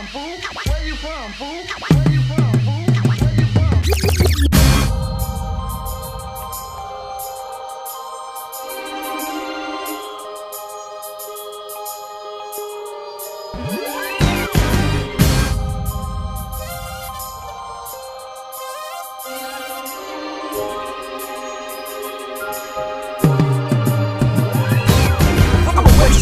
from, fool? Where you from, fool? Where you from, fool? Where you from?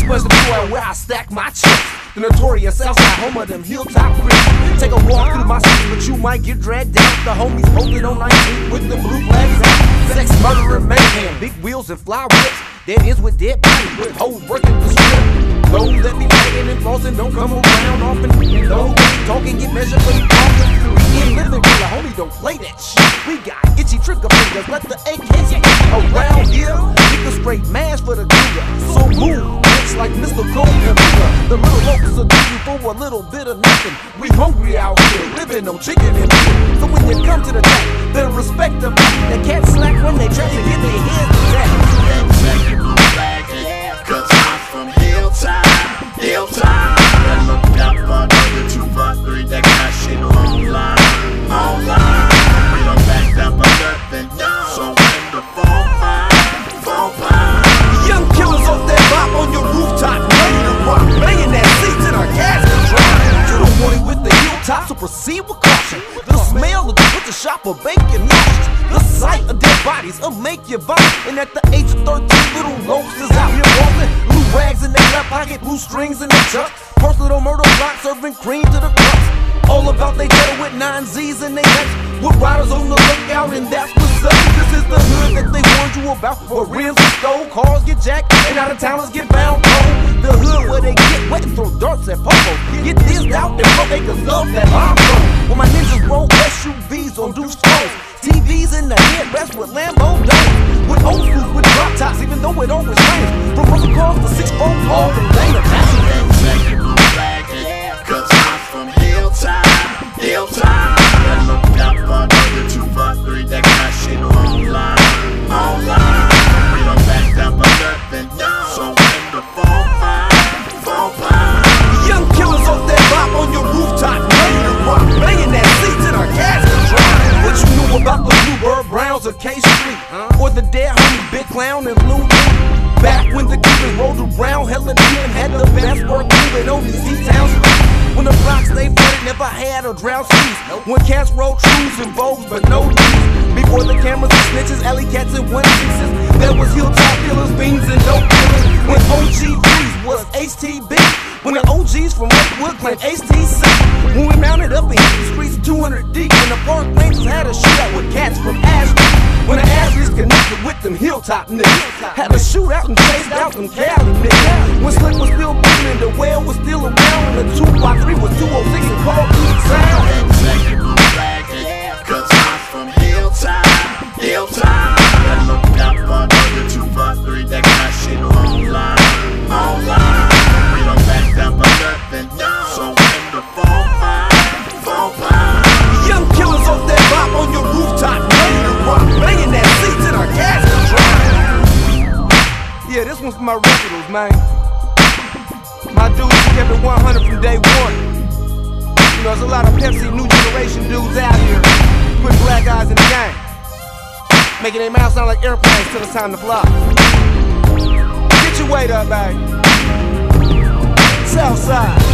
Was the boy where I stack my chips. The notorious outside home of them hilltop bricks. Take a walk through my streets, but you might get dragged out. The homies posted on 19 with the blue flags out. Sex, murder, and mayhem, big wheels and fly whips. Dead ends with dead bodies, with hoes working the strip. Those that be lagging and flossing don't come around often. And those that be talking get measured for the talking. We in living real, homie, don't play that shit. We got itchy trigger fingers, let the AK around here. We can straight mash for the cougar. So move. Like Mr. Cold and Bigger. The little locals will do you for a little bit of nothing. We hungry out here, living on chicken and beer. So when you come to the top, better respect them. They can't slack when they try to get their heads attacked. Cause I'm from Hilltop, Hilltop. And look out for the 2 for 3 that got shit online. We don't back down for nothing, so when the phone pie. Young killers off that bop on your rooftop, ready to rock, banging that seat till our gas can dry. You don't want it with the hilltop, so proceed with caution. The smell of the butcher shop will make you nauseous. The sight of dead bodies will make you vomit. And at the age of 13, little loafers out here walking. Blue rags in their left pocket, blue strings in their chuck. Personal murder block serving cream to the cups. All about they ghetto with 9 Z's in their necks. With riders on the lookout, and that's what's up. This is the hood that they warned you about. Where rims get stole, cars get jacked, and out-of-towners get bound cold. The hood where they get wet and throw darts at popo. Get dissed out and broke acres love that bomb throw. When my ninjas roll SUVs on Deuce Stones. TVs in the headrest with Lambo domes. With old schools with drop tops, even though it always rains. From muscle cars to 6-4 all the Dana Cause I'm from Hilltop, Hilltop. And look out for the 2 for 3 that got shit online. We don't back down for nothing, so when the phone pie. Young killers off that bop on your rooftop, ready to rock, banging that seat till our gas can dry. What you knew about the Bluebird Browns of K Street, or the dead homie Big Clown and Lou? Back when the Cuban rolled around, hella demon had the best work moving on these D-town streets. When the blocks they flooded, never had a drought seas. When cats rolled trues and bows, but no D's. Before the cameras and snitches, alley cats and 1-6s, there was hilltop killers, beans and dope killers. When OG3s was HTB. When the OGs from Lakewood claimed HTC. When we mounted up and hit the streets 200 deep. When the Park Rangers had a shootout with cats from Ashby. When the Ashleys connected with them hilltop niggas. Had a shootout and chased out them Cali niggas. When Slick was still beating and the well was still around. And the 2x3 was 206 and called through the sound. Cause I'm from Hilltop, Hilltop. And look out for the 2 for 3 that got shit online. We don't back down for nothing, so when the phone pie. Young killers off that bop on your rooftop, ready to rock, banging that seat till our gas can dry. Yeah, this one's for my regulars, man. My dudes who kept it 100 from day one. You know, there's a lot of Pepsi new generation dudes out here putting black guys in the game, making their mouths sound like airplanes till it's time to fly. Get your weight up, baby. Southside.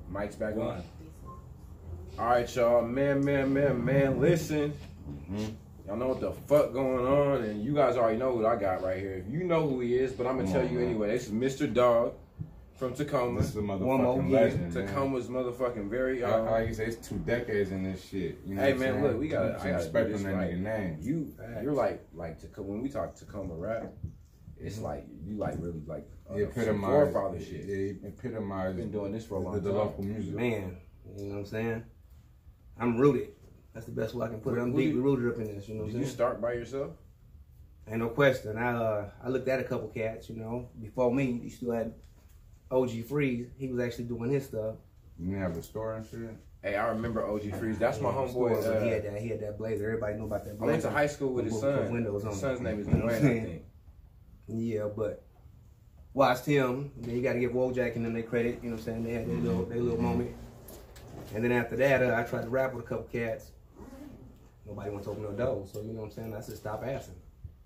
Mike's back on. Alright, y'all. Man, listen. Y'all know what the fuck going on, and you guys already know what I got right here. You know who he is, but I'm gonna tell you anyway. This is Mr. Dog from Tacoma. This is a motherfucking legend, Tacoma's motherfucking very like you say, it's 2 decades in this shit. You know hey man, look, we got to respect on that nigga name. You're like when we talk Tacoma rap, it's like you like really like forefather shit. Yeah, epitomize. Been doing this for a long time. The local music, man. You know what I'm saying? I'm rooted. That's the best way I can put it. I'm deeply rooted up in this, you know what I'm saying? Did you start by yourself? Ain't no question. I looked at a couple cats, you know. Before me, you still had OG Freeze. He was actually doing his stuff. You have a store and shit? Hey, I remember OG Freeze. That's my homeboy. He had that blazer. Everybody know about that blazer. I went to high school with his son. His son's name is Dwayne, I think. Yeah, but watched him. Then you got to give Wojak and them their credit. You know what I'm saying? They had their little moment. And then after that, I tried to rap with a couple cats. Nobody wants to open no doors. So, you know what I'm saying? I said, stop asking.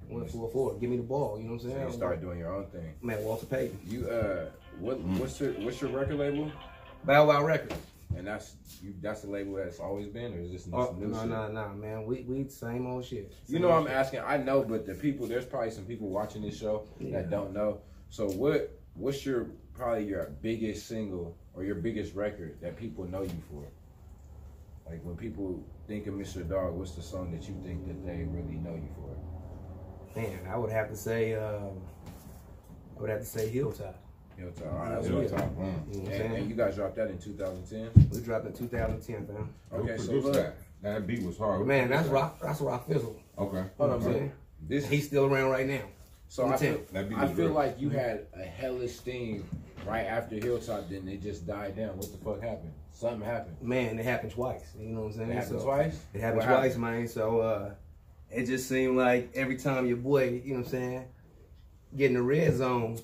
144, give me the ball. You know what I'm saying? So you started doing your own thing. Man, Walter Payton. You what's your record label? Bow Wow Records. And that's the label that's always been, or is this some new shit? No, man. We same old shit. You know, I'm asking. I know, but there's probably some people watching this show that don't know. So what's your biggest single or your biggest record that people know you for? Like when people think of Mr. Dog, what's the song that you think that they really know you for? Man, I would have to say Hilltop. Hilltop. All right, that's Hilltop. Hilltop. You know what I'm saying? And you guys dropped that in 2010? We dropped in 2010, fam. Okay, Who so produced look. that beat was hard. Man, that's Rock Fizzle. Okay. Hold on, Okay. man. He's still around right now. So I feel great. like you had a hellish steam right after Hilltop, then it just died down. What the fuck happened? Something happened. Man, it happened twice. You know what I'm saying? It happened twice? It happened What twice, man. So it just seemed like every time your boy, you know what I'm saying, get in the red zone,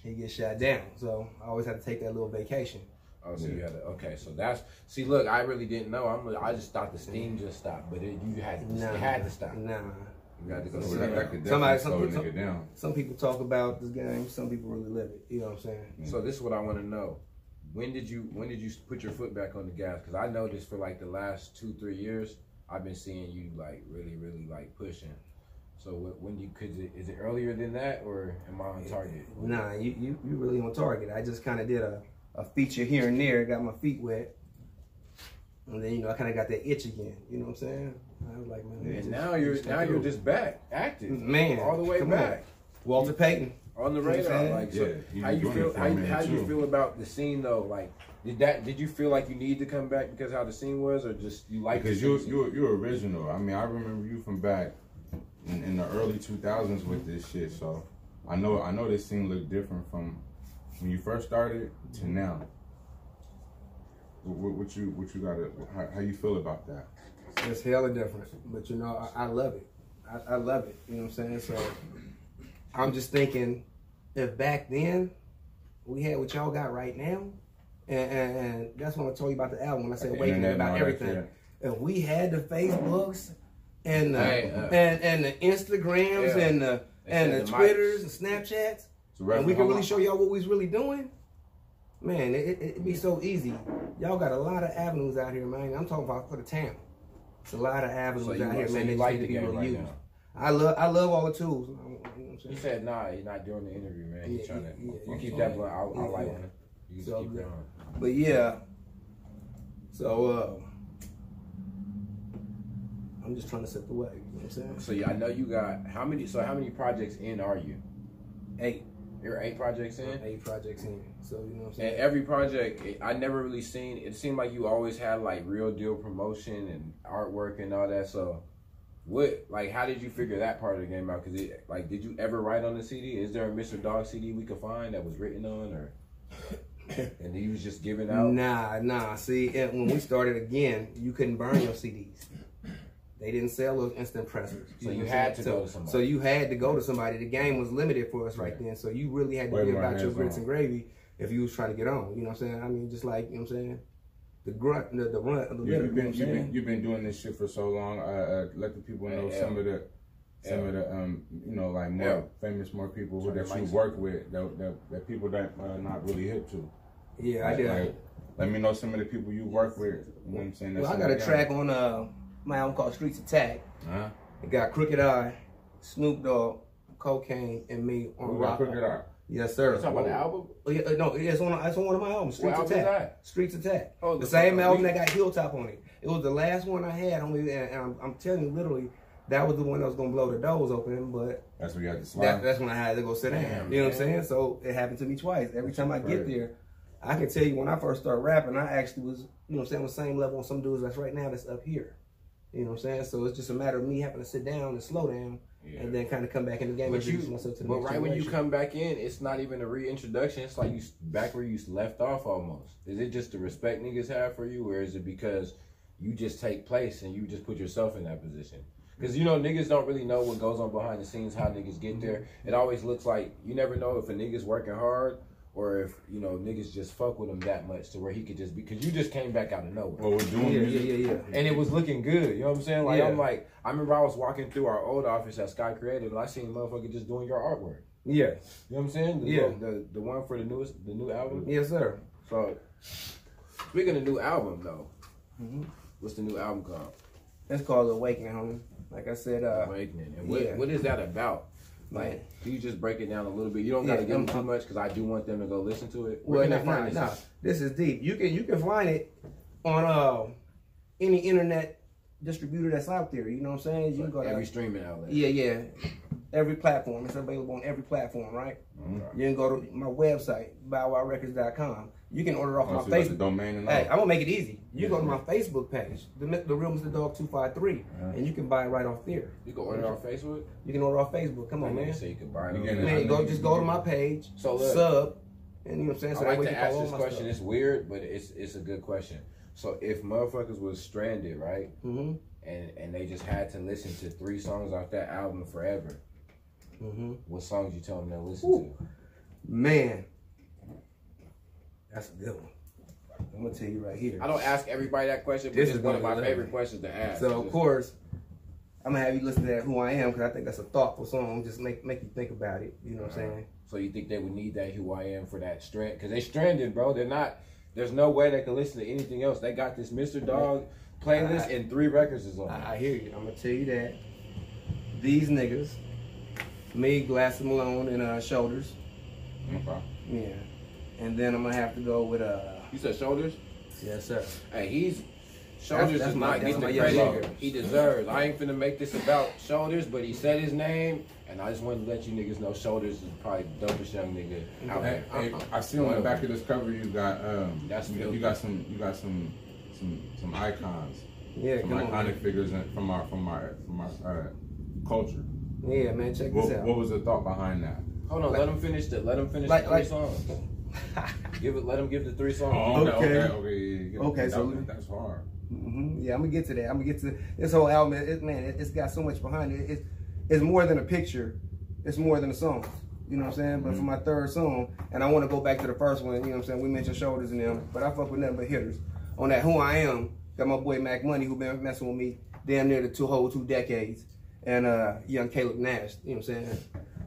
he gets shot down. So I always had to take that little vacation. Oh, so you had to, okay, so see, look, I really didn't know. I just thought the steam just stopped, but it had to stop. Nah. You had to go So sit that could down. definitely slow a nigga down. Some people talk about this game, some people really live it. You know what I'm saying? So this is what I want to know. When did you put your foot back on the gas? Because I noticed for like the last 2-3 years, I've been seeing you like really like pushing. So is it earlier than that, or am I on target? Nah, you really on target. I just kind of did a feature here and there, got my feet wet, and then, you know, I kind of got that itch again. You know what I'm saying? I was like, man. And now you're just back, active, man, all the way back. Walter Payton On the radar, like, so yeah, how you feel? How do you feel about the scene though? Like, did you feel like you needed to come back because how the scene was, or just you like? Because you're original. I mean, I remember you from back in the early 2000s with this shit. So I know this scene looked different from when you first started to now. What you got? How you feel about that? It's hella different, but you know, I love it. I love it. You know what I'm saying? So I'm just thinking, if back then we had what y'all got right now, and that's when I told you about the album when I said awakening about everything. If we had the Facebooks and the Instagrams and the Twitters and Snapchats, and we can really show y'all what we's really doing, man, it'd be so easy. Y'all got a lot of avenues out here, man. I'm talking about for the town. It's a lot of avenues out here, man. You like the game right now? I love all the tools. You know what I'm saying? He said, "Nah, you're not doing the interview, man. He's trying to. You keep yeah. that blunt. I like it. You just keep going." But yeah, so I'm just trying to set the way. You know what I'm saying? So yeah, I know you got how many? So how many projects in are you? 8. You're 8 projects in. 8 projects in. So you know what I'm saying? And every project, I never really seen. It seemed like you always had like real deal promotion and artwork and all that. So, how did you figure that part of the game out? Because did you ever write on the CD? Is there a Mr. Dog CD we could find that was written on, or and he was just giving out? Nah. See, when we started again, you couldn't burn your CDs. They didn't sell those instant pressers. So you had to go to somebody. So you had to go to somebody. The game was limited for us right then. So you really had to be about your grits and gravy if you was trying to get on. You know what I'm saying? I mean, just like, you know what I'm saying? The grunt, the runt of the litter. You've been doing this shit for so long. Let the people know some of the you know, like more famous, more people that you work with that people that not really hip to. Yeah, I did. Like, let me know some of the people you work with. You know what I'm saying? Well, I got a track on my album called Streets Attack. It got Crooked Eye, Snoop Dogg, Cocaine, and me on rock. Crooked Eye. Yes, sir. You talking about the album? Oh, yeah, no, it's on one of my albums, Streets What album Attack. is that? Streets Attack. Oh, the same album that got Hilltop on it. It was the last one I had on it, and I'm telling you, literally, that was the one that was gonna blow the doors open. But that's when you had to slide. That's when I had to go sit down. You know what I'm saying? So it happened to me twice. Every time I get there, I can tell you when I first started rapping, I actually was, you know what I'm saying, on the same level on some dudes that's right now that's up here. You know what I'm saying? So it's just a matter of me having to sit down and slow down and then kind of come back in the game and introduce myself to the next right when you generation. come back in, it's not even a reintroduction. It's like you back where you left off almost. Is it just the respect niggas have for you, or is it because you just take place and you just put yourself in that position? Because, you know, niggas don't really know what goes on behind the scenes, how niggas get there. It always looks like you never know if a nigga's working hard or if, you know, niggas just fuck with him that much to where he could just be, because you just came back out of nowhere. Well, we're doing Yeah. And it was looking good, you know what I'm saying? Like, Yeah. I'm like, I remember I was walking through our old office at Sky Creative and I seen a motherfucker just doing your artwork. Yeah. You know what I'm saying? The one for the new album. Yes, sir. So, speaking of new album, though, what's the new album called? It's called Awakening, homie. Like I said, Awakening. And what is that about? Like, can you just break it down a little bit? You don't got to give them too much because I do want them to go listen to it. Well, no. This is deep. You can find it on any internet distributor that's out there. You know what I'm saying? You can go to every streaming outlet. Yeah. Every platform. It's available on every platform, right? You can go to my website, bowwowrecords.com. You can order off my Facebook. The domain and all. Hey, I'm gonna make it easy. You go to my Facebook page, the Real Mr. Dog 253, and you can buy it right off there. You can order off Facebook. You can order off Facebook. Come on, man. So you can buy it. Man, just go to my page, so look, sub, and you know what I'm saying. So I like that way to you ask follow this my question. stuff. It's weird, but it's a good question. So if motherfuckers was stranded, right, and they just had to listen to 3 songs off that album forever, what songs you tell them to listen to? Man, that's a good one. I'm gonna tell you right here. I don't ask everybody that question, but This it's is one of gonna my be favorite questions to ask. So of course, I'm gonna have you listen to that "Who I Am" because I think that's a thoughtful song. Just make you think about it. You know what I'm saying? So you think they would need that "Who I Am" for that strand? Because they stranded, bro. They're not. There's no way they can listen to anything else. They got this Mr. Dog playlist and 3 records is on. I hear you. I'm gonna tell you that these niggas, me, Glass Malone, and Shoulders. Okay. Yeah, and then I'm gonna have to go with You said Shoulders? Yes, sir. Hey, Shoulders that's is my- not that's getting my the young credit nigga. he deserves. I ain't finna make this about Shoulders, but he said his name, and I just wanted to let you niggas know Shoulders is probably the dopest young nigga out there. Hey, I see on the back of this cover you got That's you got some icons. Yeah, Some come on, iconic man. figures from our culture. Yeah, man, check this out. What was the thought behind that? Hold on, let him finish the 3 songs. Let him give the 3 songs. Oh, Okay. okay. Okay, so that's hard. Yeah, I'm gonna get to that. I'm gonna get to this whole album. It's got so much behind it. It's more than a picture. It's more than a song. You know what I'm saying? But for my 3rd song, and I want to go back to the first one. You know what I'm saying? We mentioned Shoulders and them, but I fuck with nothing but hitters. On that "Who I Am," got my boy Mac Money, who been messing with me damn near the whole 2 decades, and young Caleb Nash. You know what I'm saying?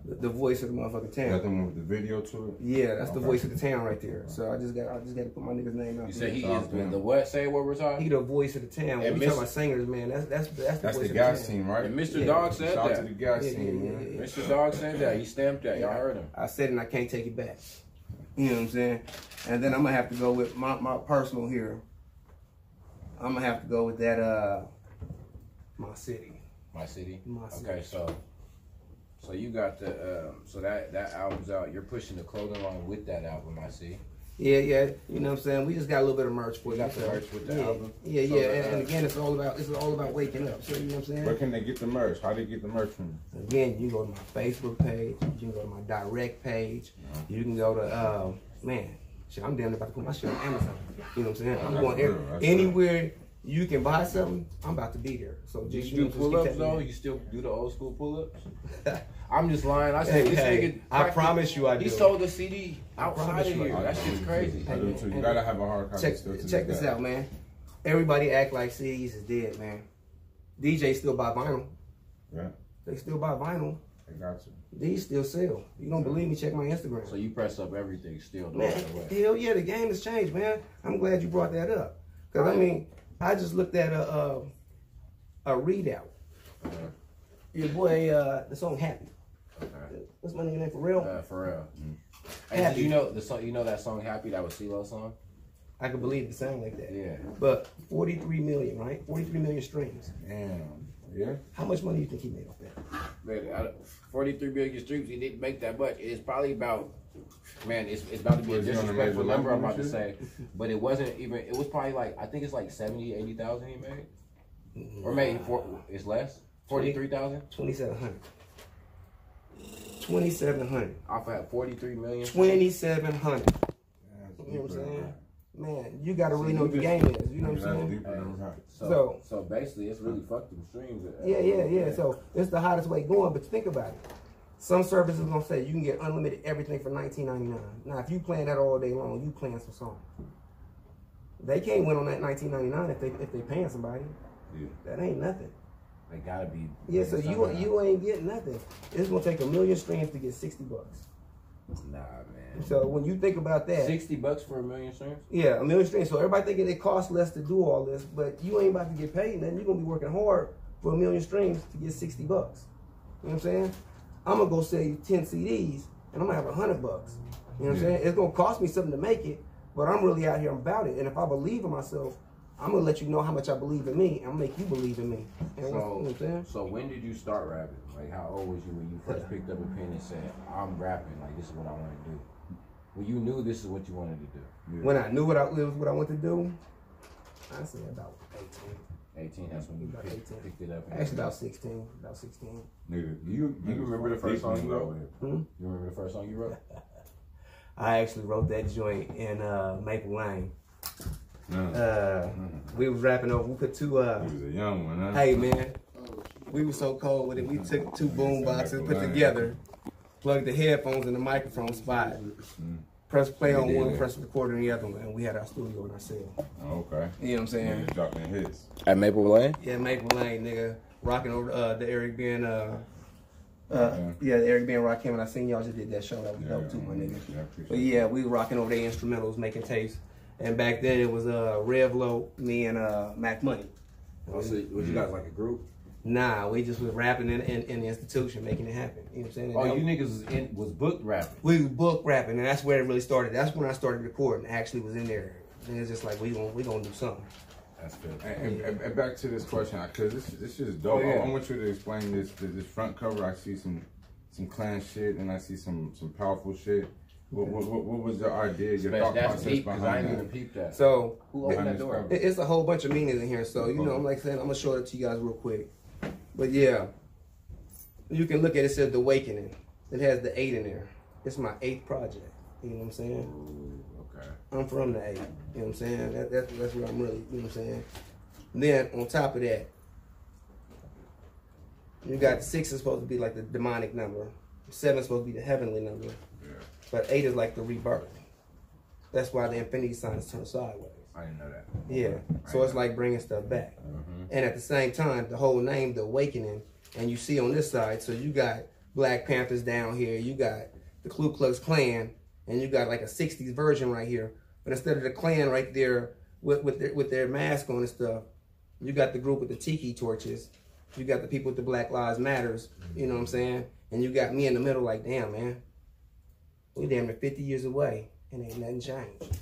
The voice of the motherfucking town. Got the one with the video to it. Yeah, that's the voice of the town right there. So I just got to put my nigga's name out. You said he there. is the what? Say what we're talking. He the voice of the town. When And we talking about singers, man, that's the voice That's of the the gas town. team, right? And Mr. Yeah. Dog said Shout out that. to the gas team, man. Yeah. Mr. Dog said that. He stamped that. Y'all heard him. I said it and I can't take it back. You know what I'm saying? And then I'm gonna have to go with my personal here. I'm gonna have to go with that My City. My City. My City. Okay, so you got the so that album's out. You're pushing the clothing line with that album, I see. Yeah, you know what I'm saying? We just got a little bit of merch for You you. got the so- merch with the yeah. album? Yeah, So, and again it's all about waking up. So you know what I'm saying? Where can they get the merch? How do they get the merch from you? Again, you can go to my Facebook page. You can go to my direct page. You can go to man, shit, I'm damn near about to put my shit on Amazon. You know what I'm saying? I'm That's going real, that's anywhere you can buy something. I'm about to be there. So Do just you do just keep pull-ups tapping though? in. You still do the old school pull-ups? I'm just lying. I said this Hey, nigga. I promise you I He do. sold the CD outside promise of you I here. do. That shit's crazy. I do too. You gotta have a hard copy. Check this out, man. Everybody act like CDs is dead, man. DJs still buy vinyl. Yeah, They still buy vinyl. I got you. These still sell. You don't believe me? Check my Instagram. So you press up everything still the Man, way. hell yeah, the game has changed, man. I'm glad you brought that up. Cause I mean, I just looked at a readout. Your boy, the song "Happy." Okay. What's my nigga name for real? For real. Hey, Happy. did you know the song? You know that song "Happy"? That was CeeLo's song. I can believe it sound like that. Yeah. But 43 million, right? 43 million streams. Damn. Yeah. How much money do you think he made off that? Man, 43 billion streams. He didn't make that much. It's probably about Man, it's about to be a disrespectful number I'm about to say, but it wasn't even. It was probably like, I think it's like 70, 80,000 he made, or maybe it's less. 43,000. 2,700. 2,700. Off at 43 million. 2,700. You know what I'm saying? Man, you gotta really know what the game is. You know what I'm saying? So basically, it's really fucked them streams. Yeah. So it's the hottest way going. But think about it. Some services gonna say you can get unlimited everything for $19.99. Now, if you playing that all day long, you playing some songs. They can't win on that $19.99 if they paying somebody. Yeah. That ain't nothing. They gotta be. Yeah, so you ain't getting nothing. It's gonna take 1 million streams to get $60. Nah, man. So when you think about that, $60 for 1 million streams? Yeah, 1 million streams. So everybody thinking it costs less to do all this, but you ain't about to get paid. Then you're gonna be working hard for 1 million streams to get $60. You know what I'm saying? I'm gonna go sell you 10 CDs and I'm gonna have $100. You know what I'm saying? It's gonna cost me something to make it, but I'm really out here about it. And if I believe in myself, I'm gonna let you know how much I believe in me. I'm gonna make you believe in me. And you know what I'm saying? So when did you start rapping? Like, how old was you when you first picked up a pen and said, "I'm rapping. Like, this is what I want to do"? When you knew this is what you wanted to do. Yeah. When I knew what I wanted to do, I say about 18. 18. That's when you picked it up. Actually, about 16. About 16. Nigga, you remember the first song you wrote? You remember the first song you wrote? I actually wrote that joint in Maple Lane. We was rapping over. We put two. He was a young one, huh? Hey man, we were so cold with it. We took 2 boom boxes, put together, plugged the headphones in the microphone spot, press play on one, press record on the other one, and we had our studio in ourselves. Okay. You know what I'm saying? Yeah, dropping hits at Maple Lane. Yeah, Maple Lane, nigga, rocking over the Eric Ben. The Eric Ben Rakim, and I seen y'all just did that show. That was dope too, my nigga. But yeah, we were rocking over their instrumentals, making tapes. And back then it was Rev Low, me, and Mac Money. Oh, so was you guys like a group? Nah, we just was rapping in the institution, making it happen. You know what I'm saying? Oh, you niggas was booked rapping? We was booked rapping, and that's where it really started. That's when I started recording. Actually was in there. And it's just like, we gonna do something. That's good. And back to this question, because this is dope. I want you to explain this front cover. I see some clan shit, and I see some powerful shit. What was your idea, your thought process behind that? I didn't even peep that. So, who opened that door? It's a whole bunch of meanings in here. So, you know, I'm like saying, I'm going to show it to you guys real quick. But yeah, you can look at it. It says The Awakening. It has the 8 in there. It's my 8th project. You know what I'm saying? Ooh, okay. I'm from the 8. You know what I'm saying? That's where I'm really, you know what I'm saying? And then, on top of that, you got 6 is supposed to be like the demonic number. 7 is supposed to be the heavenly number. But 8 is like the rebirth. That's why the infinity sign is turned sideways. I didn't know that. Yeah. So it's like bringing stuff back. And at the same time, the whole name, The Awakening, and you see on this side, so you got Black Panthers down here, you got the Ku Klux Klan, and you got like a 60s version right here. But instead of the Klan right there with their mask on and stuff, you got the group with the tiki torches. You got the people with the Black Lives Matters, you know what I'm saying? And you got me in the middle like, damn, man. We damn near 50 years away, and ain't nothing changed.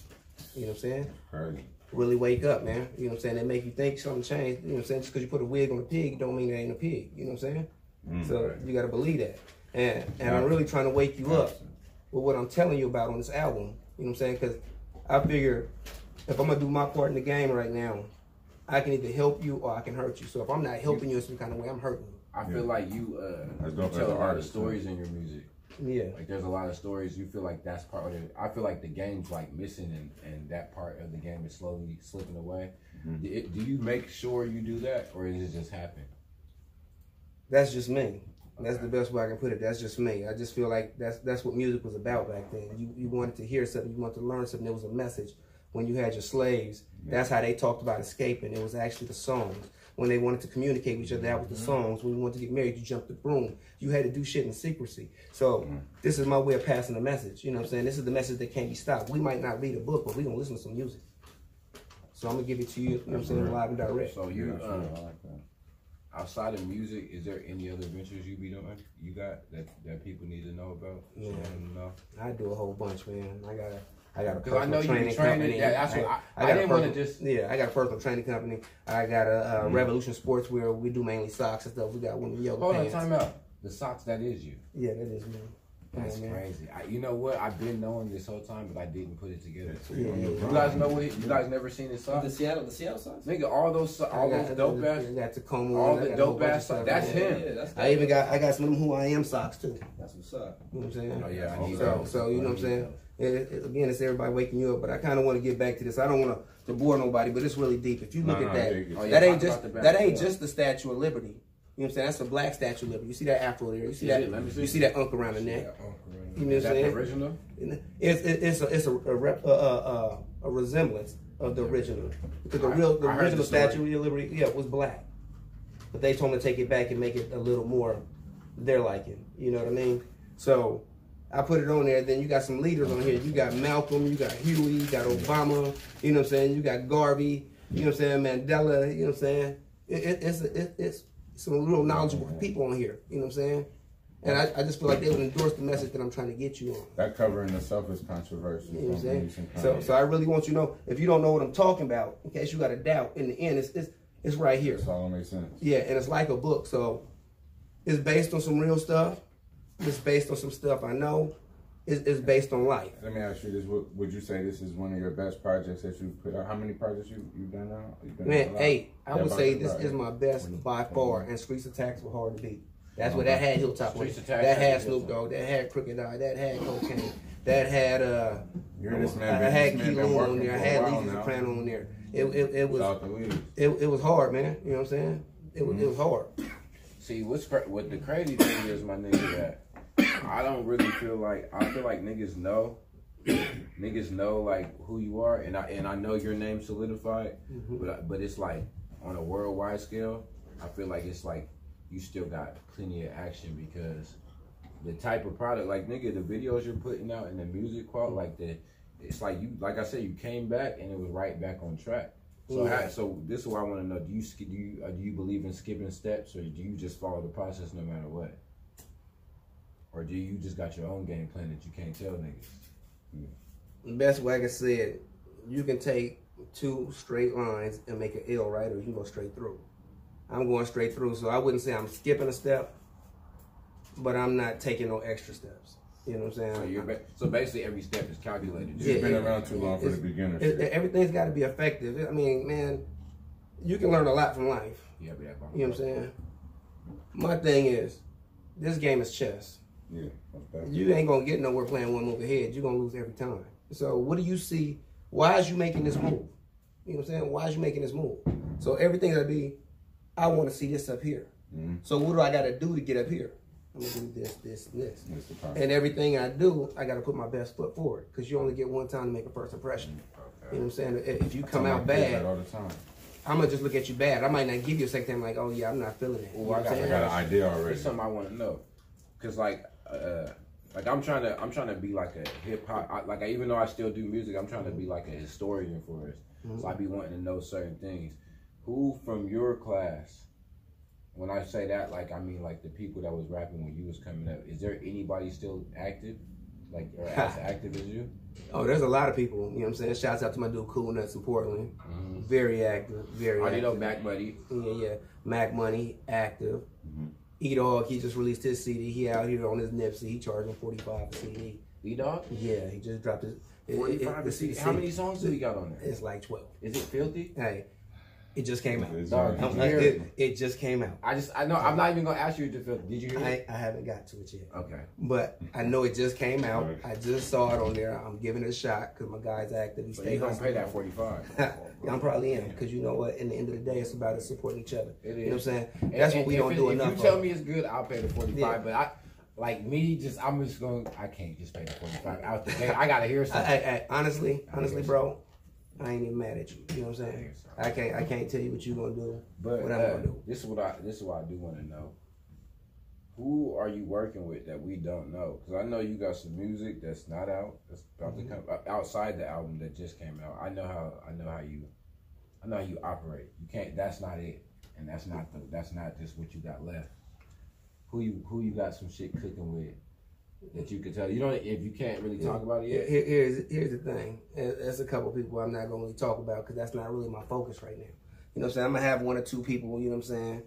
You know what I'm saying? Right. Really wake up, man. You know what I'm saying? They make you think something changed. You know what I'm saying? Just because you put a wig on a pig, don't mean it ain't a pig. You know what I'm saying? So you got to believe that. And I'm really trying to wake you up with what I'm telling you about on this album. You know what I'm saying? Because I figure if I'm going to do my part in the game right now, I can either help you or I can hurt you. So if I'm not helping you in some kind of way, I'm hurting you. I feel like you tell a lot of stories in your music. Yeah. Like there's a lot of stories. You feel like that's part of it. I feel like the game's like missing and that part of the game is slowly slipping away. Do you make sure you do that or does it just happen? That's just me. That's the best way I can put it. That's just me. I just feel like that's what music was about back then. You wanted to hear something, you wanted to learn something. There was a message. When you had your slaves, that's how they talked about escaping. It was actually the songs. When they wanted to communicate with each other, that was the songs. When you wanted to get married, you jumped the broom. You had to do shit in secrecy. So this is my way of passing the message. You know what I'm saying? This is the message that can't be stopped. We might not read a book, but we gonna listen to some music. So I'm gonna give it to you, you know what I'm saying, live and direct. So you, outside of music, is there any other ventures you be doing? You got that people need to know about? Yeah. I do a whole bunch, man. I got a personal I know training company. Yeah, that's what I didn't want to just. Yeah, I got a personal training company. I got a Revolution Sportswear. We do mainly socks and stuff. We got women yoga pants. Hold on, time out. The socks, that is you. Yeah, that is me. That's crazy. You know what? I've been knowing this whole time, but I didn't put it together. Yeah. You guys know what? You guys never seen this song? The Seattle songs? Nigga, all those dope ass, got Tacoma, all the dope ass stuff. That's him. Yeah, that's I got some of them Who I Am socks too. That's what's up. You know what I'm saying? Oh yeah, I need So you know what I'm saying? Again, it's everybody waking you up, but I kind of want to get back to this. I don't want to bore nobody, but it's really deep. If you look at that, that ain't just the Statue of Liberty. You know what I'm saying? That's a black Statue of Liberty. You see that afro there? You see that? You see that unk around the neck? You know what I'm saying? Is that the original? It's a resemblance of the original, because the original Statue of Liberty, was black, but they told me to take it back and make it a little more their liking. You know what I mean? So I put it on there. Then you got some leaders on here. You got Malcolm, you got Huey, you got Obama. You know what I'm saying? You got Garvey. You know what I'm saying? Mandela. You know what I'm saying? It's some real knowledgeable people on here. You know what I'm saying? And I just feel like they would endorse the message that I'm trying to get you on. That cover in itself is controversial. You know what I'm saying? So I really want you to know, if you don't know what I'm talking about, in case you got a doubt, in the end, it's right here. It's all makes sense. Yeah, and it's like a book. So it's based on some real stuff. It's based on some stuff I know. It's based on life. Let me ask you this: would you say this is one of your best projects that you put out? How many projects you've done now? Man, 8. I would say this is my best by far. And Streets Attacks were hard to beat. That's what that had Hilltop on it. That had Snoop Dogg. That had Crooked Eye. That had Cocaine. That had I had Kilo on there. I had Lethal Soprano on there. It was hard, man. You know what I'm saying? It was hard. See, what the crazy thing is, my nigga, that I don't really feel like, I feel like niggas know like who you are, and I know your name solidified, but it's like on a worldwide scale, I feel like it's like you still got plenty of action, because the type of product, like nigga, the videos you're putting out and the music quality, like it's like you, like I said, you came back and it was right back on track. So so this is what I want to know: do you believe in skipping steps, or do you just follow the process no matter what, or do you just got your own game plan that you can't tell niggas? The best way I can say it, you can take 2 straight lines and make an L, right, or you can go straight through. I'm going straight through, so I wouldn't say I'm skipping a step, but I'm not taking no extra steps. You know what I'm saying? So basically every step is calculated. You've been around too long for the beginners. Everything's got to be effective. I mean, man, you can learn a lot from life. Yeah, you know what I'm saying? My thing is, this game is chess. Yeah. You ain't going to get nowhere playing one move ahead. You're going to lose every time. So what do you see? Why is you making this move? You know what I'm saying? Why is you making this move? So everything got to be, I want to see this up here. So what do I got to do to get up here? I'm going to do this, this, and this. And everything I do, I got to put my best foot forward, because you only get one time to make a first impression. You know what I'm saying? If you come out bad, all the time. I'm going to just look at you bad. I might not give you a second time like, oh, yeah, I'm not feeling it. Well, you know I got an idea already. It's something I want to know. Because, like I'm trying to be like a hip hop, even though I still do music, I'm trying to be like a historian for us. So I be wanting to know certain things. Who from your class, when I say that, like, I mean, like, the people that was rapping when you was coming up, is there anybody still active? Like, or as active as you? Oh, there's a lot of people, you know what I'm saying? Shouts out to my dude Cool Nuts in Portland. Very active, very active. I know Mac Buddy. Yeah. Mac Money, active. E-Dog, he just released his CD. He out here on his Nipsey. He charging $45 a CD. E-Dog? Yeah, he just dropped his... $45 a CD? How many songs do he got on there? It's like 12. Is it filthy? Hey. It just came out. It just came out. I know. I'm not even gonna ask you to feel. Did you hear it? I haven't got to it yet. Okay. But I know it just came out. I just saw it on there. I'm giving it a shot because my guy's active. He you gonna pay that $45? I probably am, because you know what? In the end of the day, it's about us supporting each other. It is. You know what I'm saying? That's what we don't do enough. If you tell me it's good, I'll pay the $45. But I'm just going. I can't just pay the $45 out the gate. I gotta hear something. Honestly, bro. I ain't even mad at you. You know what I'm saying? I can't tell you what you're gonna do. But what I'm gonna do. This is what I do want to know. Who are you working with that we don't know? Because I know you got some music that's not out. That's about to come outside the album that just came out. I know how you operate. You can't. That's not it. And that's not just what you got left. Who you got some shit cooking with that you could tell? You know, if you can't really talk about it yet. Here's the thing. There's a couple people I'm not gonna really talk about, because that's not really my focus right now. You know what I'm saying? I'm gonna have 1 or 2 people, you know what I'm saying,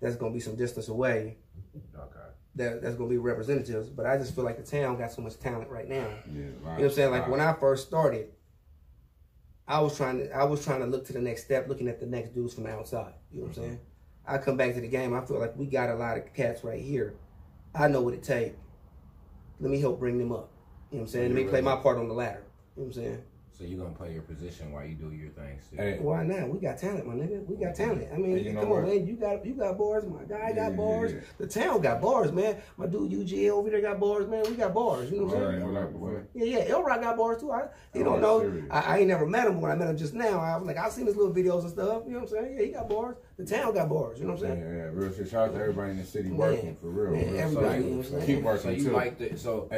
that's gonna be some distance away. Okay. that's gonna be representatives. But I just feel like the town got so much talent right now. Yeah, You know what I'm saying? Like when I first started, I was trying to look to the next step, looking at the next dudes from the outside. You know what I'm saying? I come back to the game, I feel like we got a lot of cats right here. I know what it takes. Let me help bring them up. You know what I'm saying? Let me play my part on the ladder. You know what I'm saying? So you're gonna play your position while you do your things too. Hey. Why not? We got talent, my nigga. We got talent. I mean, you know come what? on, man. You got bars. My guy got bars. Yeah. The town got bars, man. My dude UGA over there got bars, man. We got bars. You know what I'm saying? Right. Yeah. Elrock got bars too. You don't know. I ain't never met him, but when I met him just now, I was like, I've seen his little videos and stuff. You know what I'm saying? Yeah, he got bars. The town got bars. You know what I'm saying? Yeah, real shit. Shout out to everybody in the city working for real. Man, real. everybody, So, you know what I'm saying? keep working So you too. like the so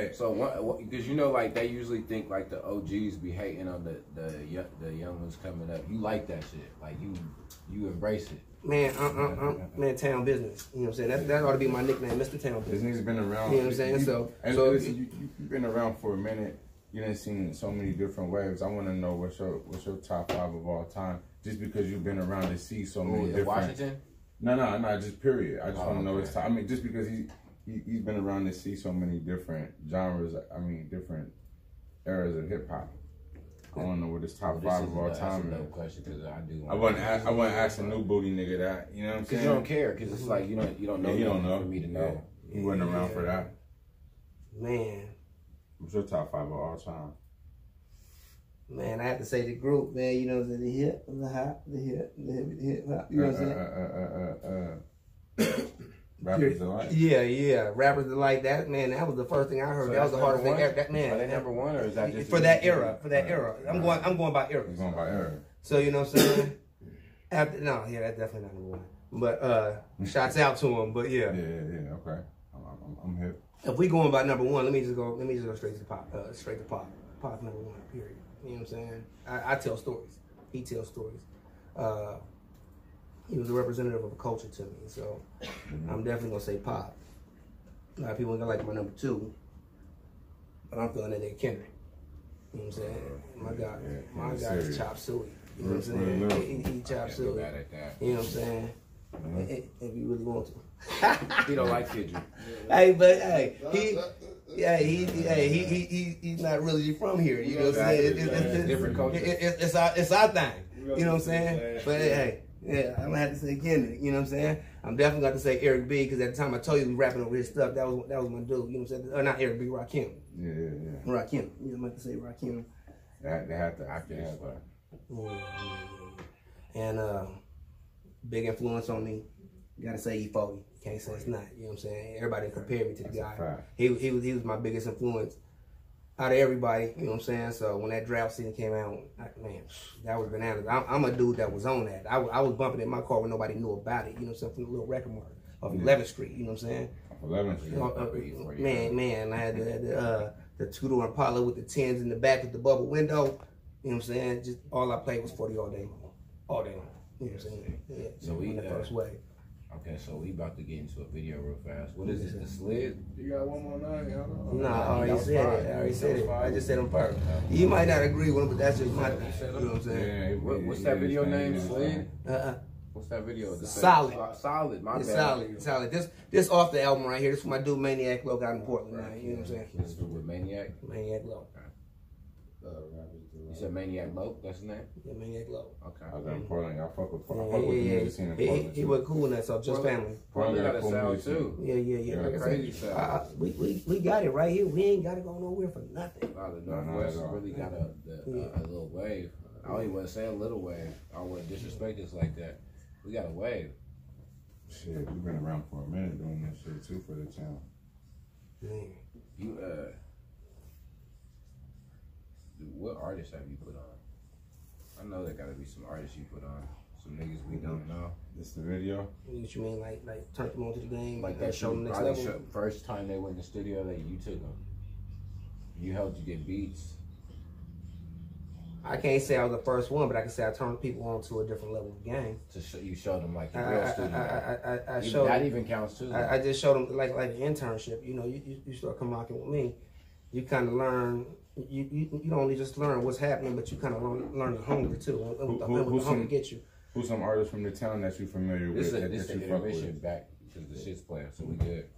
because you know like they usually think like the OGs be hating on the young ones coming up. You like that shit, like you embrace it. Man, man, town business. You know what I'm saying? That ought to be my nickname, Mr. Town This Business. nigga's been around. You know what I'm saying? So you've been around for a minute. You done seen so many different waves. I want to know what's your top 5 of all time. Just because you've been around to see so many different. Washington? No, just period. I just want to know okay. his top. I mean, just because he's been around to see so many different genres. I mean, different eras of hip hop. I want to know what his top 5 of all time That's a is. no question because I do. I wouldn't ask a new booty nigga that. You know what I'm Because saying? you don't care. Because it's like you don't know. Yeah, he don't know. For me to know. He wasn't around for that. man, What's your top 5 of all time? man, I have to say the group, man. You know, the hip, the hop, the hip, the hip hop. You know what I'm saying? Rappers Delight. Yeah. Rappers Delight. That man, that was the first thing I heard. So that was the hardest thing ever. That Are man. they number one or is that just For that era. I'm going by era. He's going by era. So you know what I'm saying? That's definitely not number one. But shouts out to him. But yeah. Yeah. Okay. I'm hip. If we going by number one, let me just go straight to pop. Pop number one. Period. You know what I'm saying? I tell stories. He tells stories. He was a representative of a culture to me, so I'm definitely gonna say Pop. A lot of people gonna like my number 2, but I'm feeling that they Kendrick. You know what I'm saying? My guy is chop suey. You know what I'm saying? He chop suey. Bad at that. You know what I'm saying? If you really want to. He don't like Kendrick. He's not really from here. You know what I'm saying? It's different culture. It's our thing. You know what I'm saying? But hey, yeah, I'm gonna have to say Kendrick. You know what I'm saying? I'm definitely got to say Eric B because at the time I told you we rapping over his stuff. That was my dude. You know what I'm saying? Or not Eric B, Rakim. Yeah. Rakim. Yeah, I'm about to say Rakim. They have to act it. And big influence on me. You gotta say E40. Can't say it's not. You know what I'm saying? Everybody compared me to the guy. He was my biggest influence out of everybody. You know what I'm saying? So when that Drought season came out, man, that was bananas. I'm a dude that was on that. I was bumping in my car when nobody knew about it. You know what I'm saying? From the little record market off 11th Street. You know what I'm saying? 11th Street. Man, I had the two-door Impala with the 10s in the back with the bubble window. You know what I'm saying? Just all I played was 40 all day long. All day long. You know what I'm saying? Yeah. So we the first wave. Okay, so we about to get into a video real fast. What is this? The slid? You got one more night, y'all? No, I already said it. I just said him first. You might not agree with him, but that's just my thing. You know what I'm saying? What's that video name? Slid? What's that video? Solid. Solid. My It's bad. solid. This off the album right here. This is my dude Maniac Low out in Portland. Now, you know what I'm saying? This is with Maniac. Maniac Low. You said Maniac Low? That's his name? Yeah, Maniac Low. Okay. I was in Portland. I fuck with the music scene in Portland. He was cool in that, so just family. Portland got a sound too. Yeah. Like I Crazy said, sound. we got it right here. We ain't got to go nowhere for nothing. The Northwest really got a little wave. I don't even want to say a little wave. I don't want to disrespect this like that. We got a wave. Shit, we've been around for a minute doing this shit too for the channel. You what artists have you put on? I know there gotta be some artists you put on. Some niggas we don't know. This the video? What you mean, like turn them on to the game, Like that show them next probably level? first time they went in the studio that you took them. You helped you get beats. I can't say I was the first one, but I can say I turned people on to a different level of game. You showed them like the real studio. I showed that even counts too. I just showed them like an internship. You know, you start come rocking with me, you kind of learn. You don't only just learn what's happening, but you kind of learn the hunger too. What the hunger get you. Who's some artists from the town that you familiar with? This is the intermission back because the shit's playing, so we good.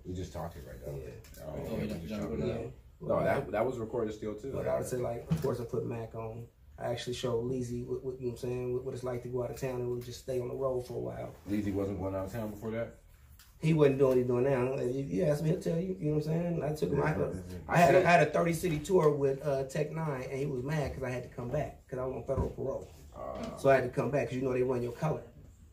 We just talking right now. Yeah. Oh, yeah, we just yeah. talking Yeah. now. No, that was recorded still too. But I would say, like, of course, I put Mac on. I actually showed Leezy what you know what I'm saying, what it's like to go out of town and really just stay on the road for a while. Leezy wasn't going out of town before that? He wasn't doing what he's doing now. If you ask me, he'll tell you. You know what I'm saying? I took him. I had a 30-city tour with Tech 9, and he was mad because I had to come back because I was on federal parole. So I had to come back because you know they run your color.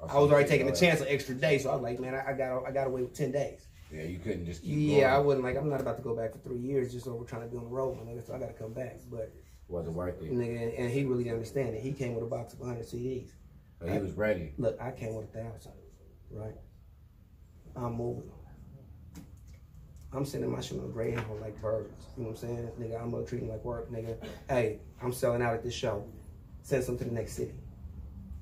I was already taking the chance of extra days, so I was like, man, I got away with 10 days. Yeah, you couldn't just keep Yeah, going. I wasn't like, I'm not about to go back for 3 years just over trying to be on the road, my nigga. So I got to come back, but Wasn't worth it. nigga, and he really understand it. He came with a box of 100 CDs. But he was ready. Look, I came with 1,000, right? I'm moving. I'm sending my shit on Greyhound like birds. You know what I'm saying? Nigga, I'm gonna treat him like work, nigga. Hey, I'm selling out at this show. Send some to the next city.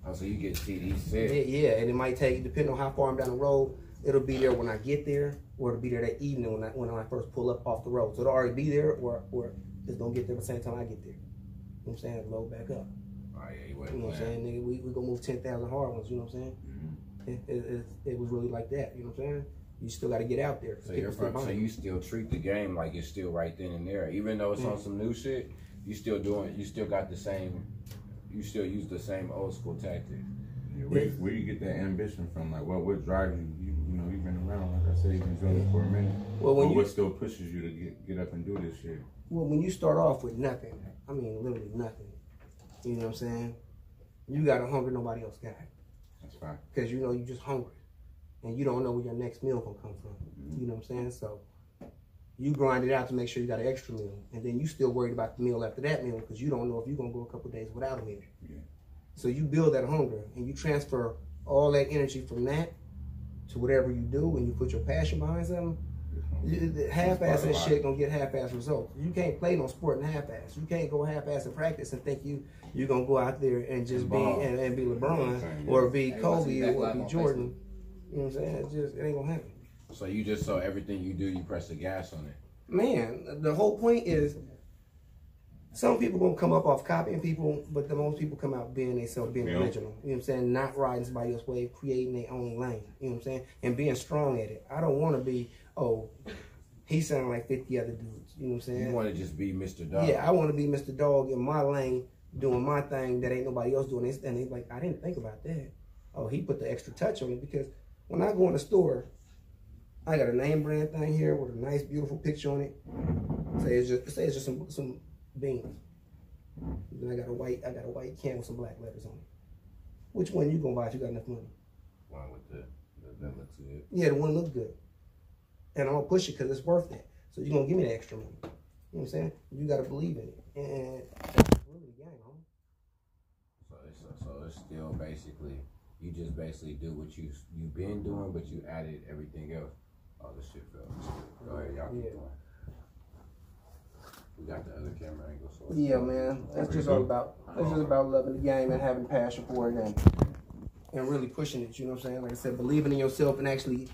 Oh, so you get CDs set. Yeah, and it might take, depending on how far I'm down the road, it'll be there when I get there, or it'll be there that evening when I first pull up off the road. So it'll already be there, or it's gonna get there at the same time I get there. You know what I'm saying? Load back up. Oh, yeah, you You wasn't know what I'm playing. saying? Nigga, we gonna move 10,000 hard ones, you know what I'm saying? It was really like that, you know what I'm saying? You still gotta get out there. So you're so you still treat the game like it's still right then and there. Even though it's on some new shit, you still got the same, you still use the same old school tactics. Yeah, where you get that ambition from? Like, what drives you? You know, you've been around, like I said, you've been doing it for a minute. Well, what still pushes you to get up and do this shit? Well, when you start off with nothing, I mean literally nothing, you know what I'm saying? You got a hunger nobody else got. That's fine. Because you know you just hungry. And you don't know where your next meal gonna come from. You know what I'm saying? So you grind it out to make sure you got an extra meal. And then you still worried about the meal after that meal because you don't know if you're gonna go a couple days without a meal. Yeah. So you build that hunger and you transfer all that energy from that to whatever you do and you put your passion behind something. Half-ass that shit gonna get half-ass results. You can't play no sport in half-ass. You can't go half-ass in practice and think you're gonna go out there and just be and be LeBron or be Kobe or be Jordan. You know what I'm saying? It ain't gonna happen. So you just so everything you do, you press the gas on it. Man, the whole point is some people gonna come up off copying people, but the most people come out being themselves, being original. You know what I'm saying? Not riding somebody else's wave, creating their own lane. You know what I'm saying? And being strong at it. I don't want to be, he sound like 50 other dudes. You know what I'm saying? You want to just be Mr. Dog. Yeah, I want to be Mr. Dog in my lane, doing my thing that ain't nobody else doing. And they like, I didn't think about that. Oh, he put the extra touch on it because when I go in the store, I got a name brand thing here with a nice, beautiful picture on it. Say it's just some beans. Then I got a white can with some black letters on it. Which one you gonna buy if you got enough money? One with that looks good. Yeah, the one look good. And I'm gonna push it because it's worth it. So you're gonna give me the extra money. You know what I'm saying? You gotta believe in it. And that's really the game, homie. So it's still basically, you just basically do what you've been doing, but you added everything else. Oh, this shit fell. Go ahead, y'all keep going. We got the other camera angle. So Yeah, man. That's just all about. That's just about loving the game and having passion for it and really pushing it. You know what I'm saying? Like I said, believing in yourself and actually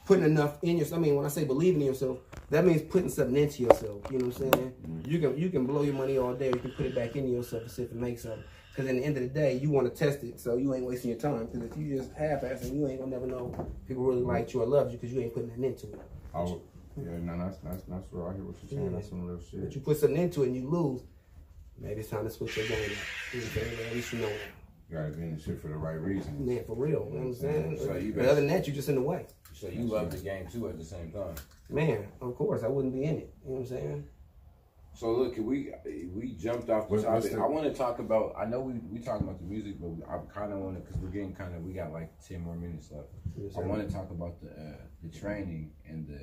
putting enough in yourself. I mean, when I say believing in yourself, that means putting something into yourself. You know what I'm saying? You can blow your money all day. Or you can put it back into yourself and see if it makes something. Because in the end of the day, you want to test it, so you ain't wasting your time. Because if you just half-assing, you ain't gonna never know if people really liked you or loved you because you ain't putting nothing into it. Yeah, no, that's real. I hear what you're saying. That's some real shit. But you put something into it and you lose, maybe it's time to switch your game up. You know what I'm saying? At least you know now. You gotta be in the shit for the right reasons. Man, for real. You know what I'm saying? So you But other than that, you just in the way. So you love the game too at the same time. Man, of course, I wouldn't be in it. You know what I'm saying? So look, we jumped off the topic. I want to talk about. I know we talking about the music, but I kind of want to because we're getting we got like 10 more minutes left. Yes, I want to talk about the training and the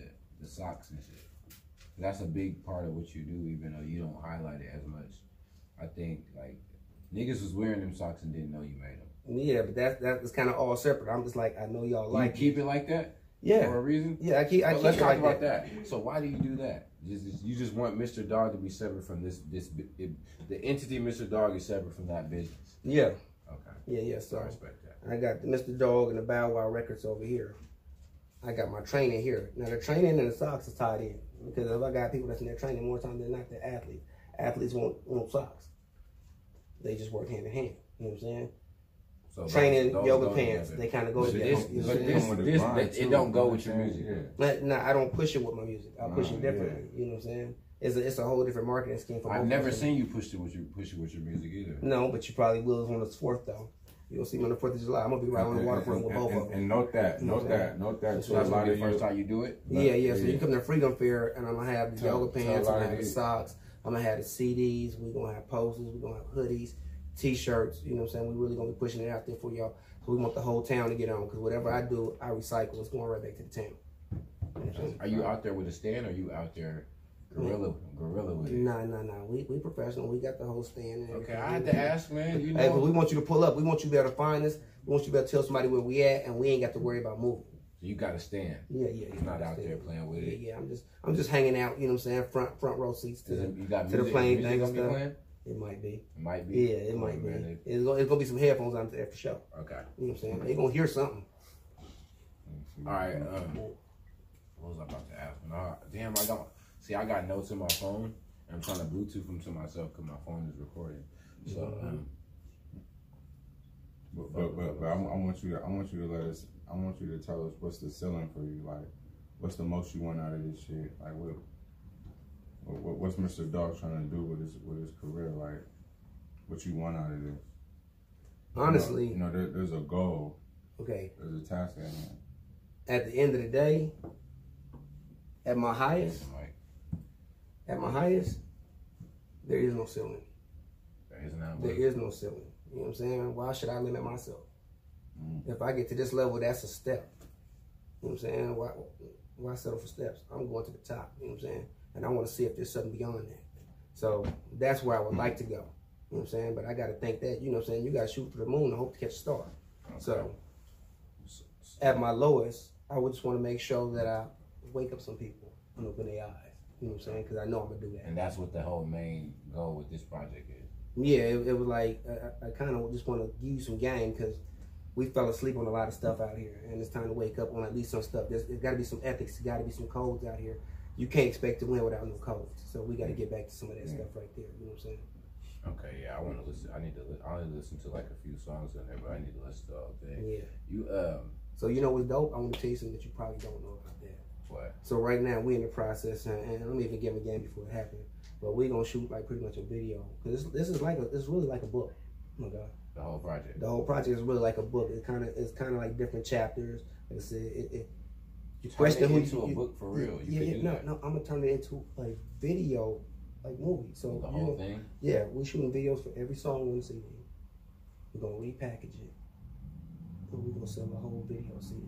socks and shit. That's a big part of what you do, even though you don't highlight it as much. I think like niggas was wearing them socks and didn't know you made them. Yeah, but that's kind of all separate. I'm just like, I know y'all like keep it like that. Yeah. For a reason. Yeah, I keep Let's it talk like about that. So why do you do that? You just want Mr. Dog to be separate from the entity Mr. Dog is separate from that business. Yeah. Okay. Yeah. So I respect that. I got the Mr. Dog and the Bow Wow records over here. I got my training here. Now the training and the socks is tied in because if I got people that's in their training more times than not, they're athletes. Athletes want socks. They just work hand in hand. You know what I'm saying? So training, those yoga go pants, together. they kind of go But together. this, You know but what I'm saying? this, it don't go with your music. Nah, I don't push it with my music. I push it differently. You know what I'm saying? It's a whole different marketing scheme for. I've never seen you push it with your music either. No, but you probably will on the 4th though. You'll see me on the 4th of July. I'm gonna be right on the waterfront with both of them. And note that. So that's gonna be the first time you do it. Yeah. So you come to Freedom Fair, and I'm gonna have the yoga pants. I'm gonna have the socks. I'm gonna have the CDs. We're gonna have posters. We're gonna have hoodies, T-shirts. You know what I'm saying? We're really gonna be pushing it out there for y'all. So we want the whole town to get on, because whatever I do, I recycle. It's going right back to the town. You know Are you out there with a stand, or are you out there gorilla with it? Nah. We professional. We got the whole stand. And Okay, I had to ask, man. You know, hey, but we want you to pull up. We want you to be able to find us. We want you to be able to tell somebody where we at, and we ain't got to worry about moving. you got to stand. Yeah. You're not out there playing with it. Yeah. I'm just hanging out. You know what I'm saying? Front row seats to You got the music, plane music thing gonna and be stuff. playing? It might be. It might be. Yeah, it might be. It's gonna be some headphones on there for sure. Okay. You know what I'm saying? They're gonna hear something. All right. What was I about to ask? Damn, I got notes in my phone. And I'm trying to Bluetooth them to myself because my phone is recording. So, but I want you to let us. I want you to tell us what's the ceiling for you. Like, what's the most you want out of this shit? Like, what's Mr. Dog trying to do with his career? Like, what you want out of this? Honestly, you know there's a goal. Okay. There's a task at hand. At the end of the day, at my highest, there is no ceiling. There is no ceiling. You know what I'm saying? Why should I limit myself? If I get to this level, that's a step. You know what I'm saying? Why settle for steps? I'm going to the top. You know what I'm saying? And I want to see if there's something beyond that. So that's where I would like to go. You know what I'm saying? But I got to think that, you know what I'm saying, you got to shoot for the moon and hope to catch a star. Okay. So at my lowest, I would just want to make sure that I wake up some people and open their eyes. You know what I'm saying? Because I know I'm going to do that. And that's what the whole main goal with this project is. Yeah, it was like, I kind of just want to give you some game, because we fell asleep on a lot of stuff out here. And it's time to wake up on at least some stuff. There's got to be some ethics. There's got to be some codes out here. You can't expect to win without no codes. So we got to get back to some of that stuff right there. You know what I'm saying? Okay, yeah, I want to listen. I only listen to like a few songs in there, but I need to listen to the whole thing. Yeah. So you know what's dope? I want to tell you something that you probably don't know about that. What? So right now we in the process, and let me even give a game before it happened. But we're gonna shoot like pretty much a video, because it's really like a book. Oh my God. The whole project. The whole project is really like a book. It's kind of like different chapters. Like I said, you question it into a book for real. No, I'm gonna turn it into a video, like movie. So the whole thing. Yeah, we're shooting videos for every song on the CD. We're gonna repackage it, and we're gonna sell the whole video CD.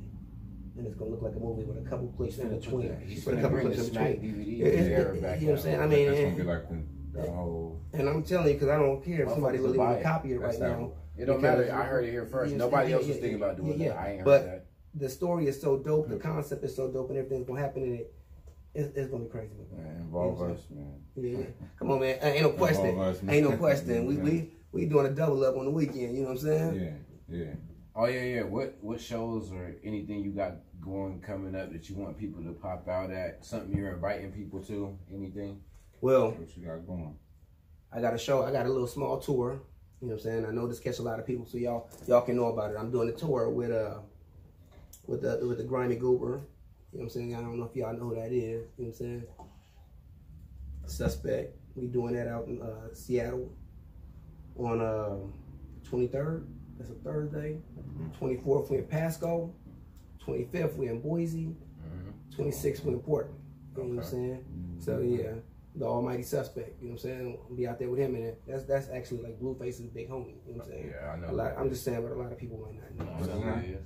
And it's gonna look like a movie with a couple clips in between. He's gonna bring the Smack DVD back. You know what I'm saying? I mean, it's gonna be like the whole. And I'm telling you, because I don't care if somebody really want to copy it right now. It don't matter. I heard it here first. Nobody else was thinking about doing that. I ain't heard that. The story is so dope. The concept is so dope, and everything's gonna happen in it. It's gonna be crazy. Man, involve us, man. Yeah. Come on, man. Ain't no question. Ain't no question. We doing a double up on the weekend. You know what I'm saying? Yeah. Oh yeah. What shows or anything you got coming up that you want people to pop out at? Something you're inviting people to? Anything? Well, what you got going? I got a show. I got a little small tour. You know what I'm saying? I know this catch a lot of people, so y'all can know about it. I'm doing a tour with the Grimy Goober. You know what I'm saying? I don't know if y'all know who that is. You know what I'm saying? Suspect. We doing that out in Seattle on 23rd. That's a Thursday. 24th we in Pasco. 25th we in Boise. 26th we in Portland. You know what I'm saying? So yeah, the almighty Suspect. You know what I'm saying? I'll be out there with him, and that's actually like Blueface's big homie. You know what I'm saying? Yeah, I know. I'm just saying, but a lot of people might not know. What's his name?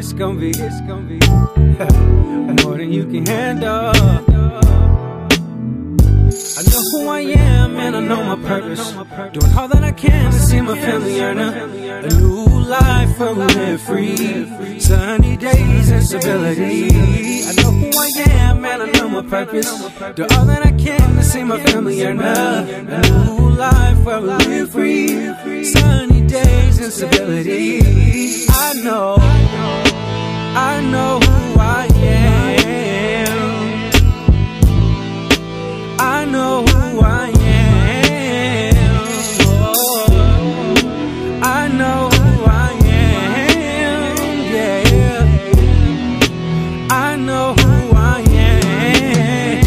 It's gonna be more than you can handle. I know who I am and I know my purpose. Doing all that I can to see my family earn a new life where we live free. Sunny days and stability. I know who I am and I know my purpose. Do all that I can to see my family earn up. A new life where we live free. Sunny days and stability. I know who I am. I know who I am. Oh, I know who I am. Yeah, I know who I am.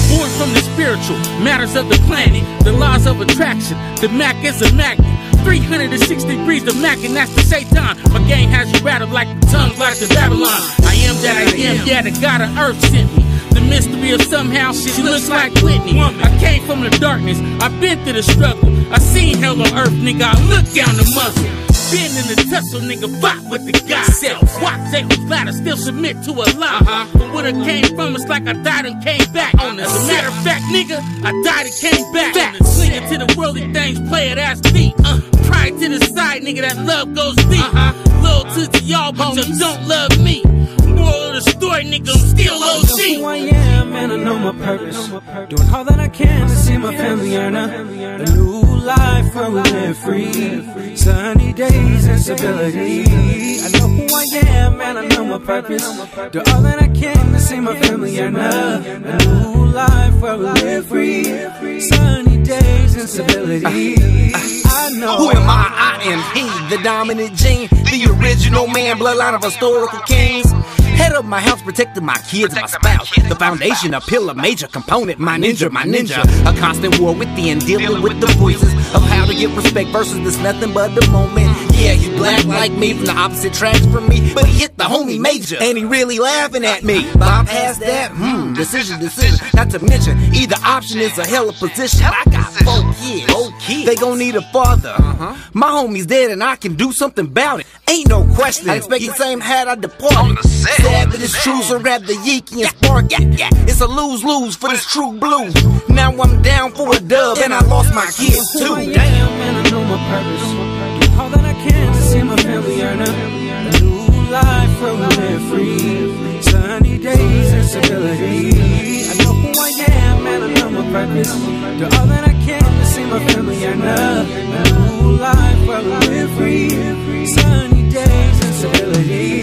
Born from the spiritual matters of the planet, the laws of attraction. The Mac is a magnet. 360 degrees the Mac, and that's the Satan. My game has you rattled like the tongue, like the Babylon. I am that I am, yeah, the God of earth sent me. The mystery of somehow she looks like Whitney. I came from the darkness, I've been through the struggle. I seen hell on earth, nigga, I look down the muzzle. Been in the tussle, nigga, fight with the God self. Watch they was flat, I still submit to a lie. From what I came from, it's like I died and came back. As a matter of fact, nigga, I died and came back. Clinging to the worldly things, play it as feet. Pride to the side, nigga, that love goes deep. Loyalty to y'all, but you don't love me. Moral of the story, nigga, I'm still OG. I know who I am and I know my purpose. Doing all that I can to see my family earn a new life where we live free. Sunny days and stability. I know who I am and I know my purpose. Do all that I can to see my family earn a new life where we live free. Sunny days and stability. I know. Who am I? I am he, the dominant gene, the original man, bloodline of historical kings. Head of my house, protecting my kids and my spouse. The foundation, a pillar, major component. My ninja. A constant war with the end, dealing with the voices of how to get respect versus this nothing but the moment. Yeah, he black like me from the opposite tracks from me, but he hit the homie major, and he really laughing at me. Bypass that, decision. Not to mention, either option is a hell of position. I got 4 kids, they gon' need a father. My homie's dead and I can do something about it. Ain't no question. I expect the same hat I departed. Sad that it's true, so grab the yeeky and spark it. It's a lose-lose for this true blue. Now I'm down for a dub and I lost my kids too. I am and I know my purpose. Do all that I can to see my family earn a new life where we live free. Sunny days and stability. I know who I am and I know my purpose. Do all that I can to see my family earn a new life where we live free. Sunny days and stability.